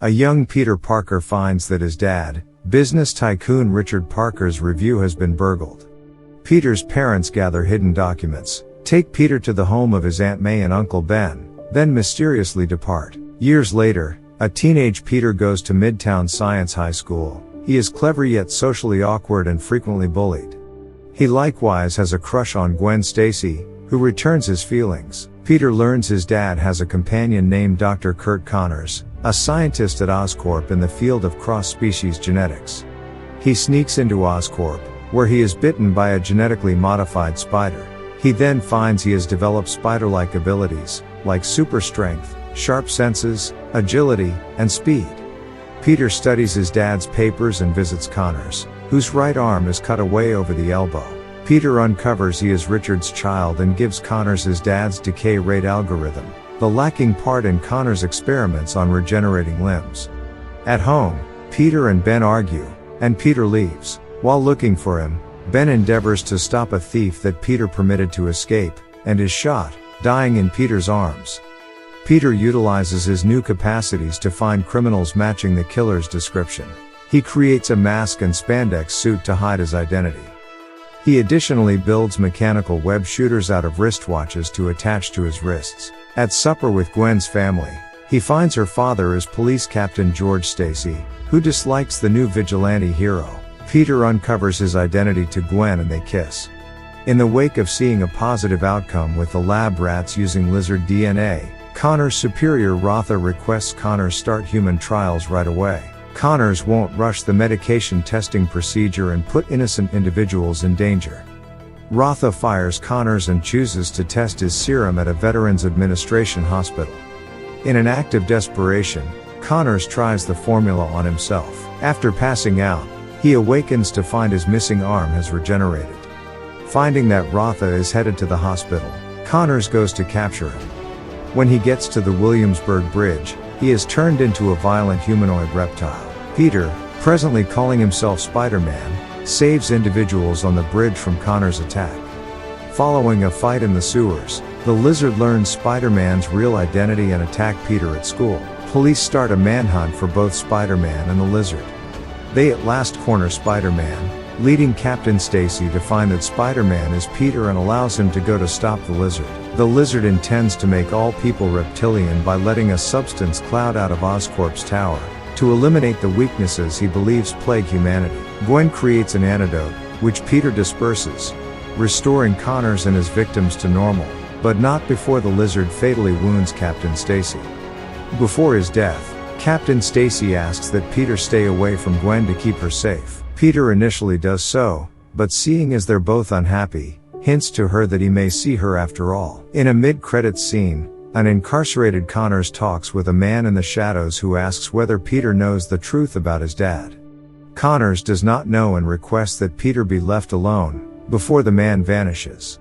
A young Peter Parker finds that his dad, business tycoon Richard Parker's review has been burgled. Peter's parents gather hidden documents, take Peter to the home of his Aunt May and Uncle Ben, then mysteriously depart. Years later, a teenage Peter goes to Midtown Science High School. He is clever yet socially awkward and frequently bullied. He likewise has a crush on Gwen Stacy, who returns his feelings. Peter learns his dad has a companion named Dr. Kurt Connors, a scientist at Oscorp in the field of cross-species genetics. He sneaks into Oscorp, where he is bitten by a genetically modified spider. He then finds he has developed spider-like abilities, like super strength, sharp senses, agility, and speed. Peter studies his dad's papers and visits Connors, whose right arm is cut away over the elbow. Peter uncovers he is Richard's child and gives Connors his dad's decay rate algorithm, the lacking part in Connors' experiments on regenerating limbs. At home, Peter and Ben argue, and Peter leaves. While looking for him, Ben endeavors to stop a thief that Peter permitted to escape, and is shot, dying in Peter's arms. Peter utilizes his new capacities to find criminals matching the killer's description. He creates a mask and spandex suit to hide his identity. He additionally builds mechanical web shooters out of wristwatches to attach to his wrists. At supper with Gwen's family, he finds her father is Police Captain George Stacy, who dislikes the new vigilante hero. Peter uncovers his identity to Gwen and they kiss. In the wake of seeing a positive outcome with the lab rats using lizard DNA, Connors' superior Rotha requests Connors start human trials right away. Connors won't rush the medication testing procedure and put innocent individuals in danger. Rotha fires Connors and chooses to test his serum at a Veterans Administration hospital. In an act of desperation, Connors tries the formula on himself. After passing out, he awakens to find his missing arm has regenerated. Finding that Rotha is headed to the hospital, Connors goes to capture him. When he gets to the Williamsburg Bridge, he is turned into a violent humanoid reptile. Peter, presently calling himself Spider-Man, saves individuals on the bridge from Connors' attack. Following a fight in the sewers, the lizard learns Spider-Man's real identity and attack Peter at school. Police start a manhunt for both Spider-Man and the lizard. They at last corner Spider-Man, leading Captain Stacy to find that Spider-Man is Peter and allows him to go to stop the lizard. The lizard intends to make all people reptilian by letting a substance cloud out of Oscorp's tower, to eliminate the weaknesses he believes plague humanity. Gwen creates an antidote, which Peter disperses, restoring Connors and his victims to normal, but not before the lizard fatally wounds Captain Stacy. Before his death, Captain Stacy asks that Peter stay away from Gwen to keep her safe. Peter initially does so, but seeing as they're both unhappy, hints to her that he may see her after all. In a mid-credits scene, an incarcerated Connors talks with a man in the shadows who asks whether Peter knows the truth about his dad. Connors does not know and requests that Peter be left alone, before the man vanishes.